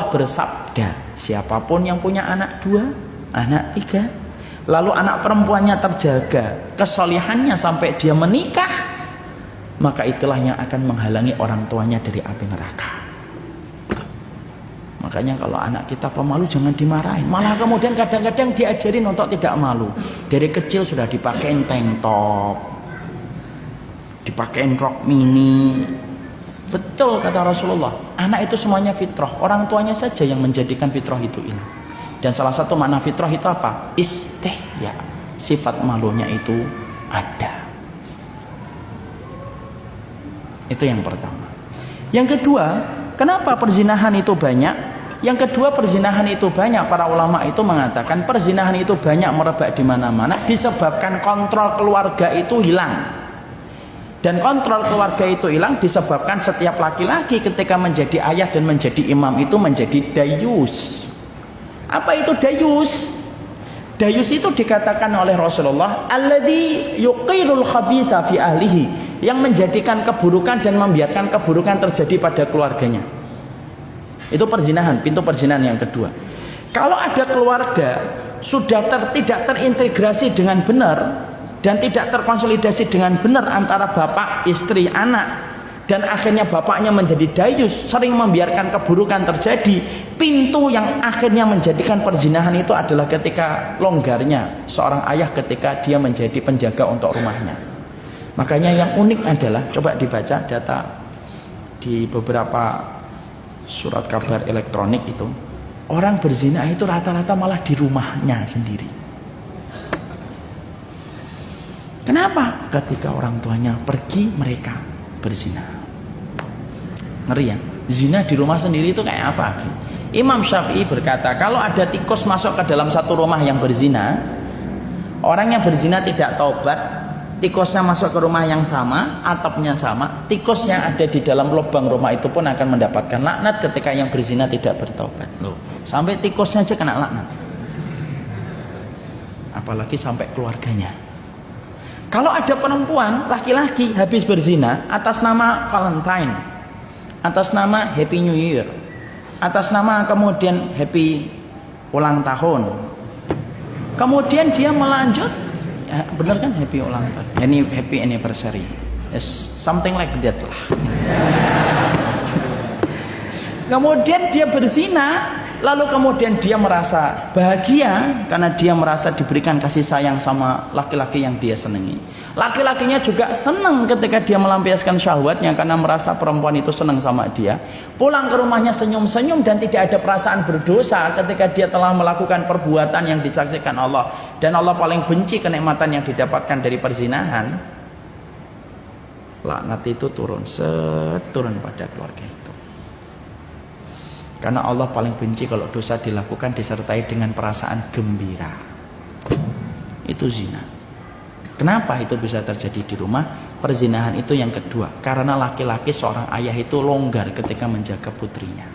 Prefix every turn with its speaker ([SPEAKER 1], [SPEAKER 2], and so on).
[SPEAKER 1] Rasulullah bersabda, siapapun yang punya anak 2, anak 3, lalu anak perempuannya terjaga kesolihannya sampai dia menikah, maka itulah yang akan menghalangi orang tuanya dari api neraka. Makanya kalau anak kita pemalu jangan dimarahin, malah kemudian kadang-kadang diajarin untuk tidak malu. Dari kecil sudah dipakein tank top, dipakein rok mini. Betul kata Rasulullah, anak itu semuanya fitrah, orang tuanya saja yang menjadikan fitrah itu hilang. Dan salah satu makna fitrah itu apa? Istihya, sifat malunya itu ada. Itu yang pertama. Yang kedua, kenapa perzinahan itu banyak? Yang kedua, perzinahan itu banyak, para ulama itu mengatakan perzinahan itu banyak merebak di mana-mana disebabkan kontrol keluarga itu hilang. Dan kontrol keluarga itu hilang disebabkan setiap laki-laki ketika menjadi ayah dan menjadi imam itu menjadi dayus. Apa itu dayus? Dayus itu dikatakan oleh Rasulullah, alladzi yuqirul khabitha fi ahlihi, yang menjadikan keburukan dan membiarkan keburukan terjadi pada keluarganya. Itu perzinahan, pintu perzinahan yang kedua. Kalau ada keluarga sudah tidak terintegrasi dengan benar dan tidak terkonsolidasi dengan benar antara bapak, istri, anak, dan akhirnya bapaknya menjadi dayus, sering membiarkan keburukan terjadi, pintu yang akhirnya menjadikan perzinahan itu adalah ketika longgarnya seorang ayah ketika dia menjadi penjaga untuk rumahnya. Makanya yang unik adalah, coba dibaca data di beberapa surat kabar elektronik itu, orang berzina itu rata-rata malah di rumahnya sendiri. Kenapa? Ketika orang tuanya pergi, mereka berzina. Ngeri ya? Zina di rumah sendiri itu kayak apa? Imam Syafi'i berkata, kalau ada tikus masuk ke dalam satu rumah yang berzina, orang yang berzina tidak taubat, tikusnya masuk ke rumah yang sama, atapnya sama, tikus yang ada di dalam lubang rumah itu pun akan mendapatkan laknat ketika yang berzina tidak bertaubat. Loh, sampai tikusnya aja kena laknat, apalagi sampai keluarganya. Kalau ada perempuan, laki-laki habis berzina atas nama Valentine, atas nama Happy New Year, atas nama kemudian Happy ulang tahun, kemudian dia melanjut, ya, benar kan, happy ulang tahun, happy anniversary, yes, something like that lah. Kemudian dia berzina, lalu kemudian dia merasa bahagia karena dia merasa diberikan kasih sayang sama laki-laki yang dia senangi. Laki-lakinya juga senang ketika dia melampiaskan syahwatnya karena merasa perempuan itu senang sama dia. Pulang ke rumahnya senyum-senyum dan tidak ada perasaan berdosa ketika dia telah melakukan perbuatan yang disaksikan Allah. Dan Allah paling benci kenikmatan yang didapatkan dari perzinahan. Laknat itu turun pada keluarga itu. Karena Allah paling benci kalau dosa dilakukan disertai dengan perasaan gembira. Itu zina. Kenapa itu bisa terjadi di rumah? Perzinahan itu yang kedua, karena laki-laki seorang ayah itu longgar ketika menjaga putrinya.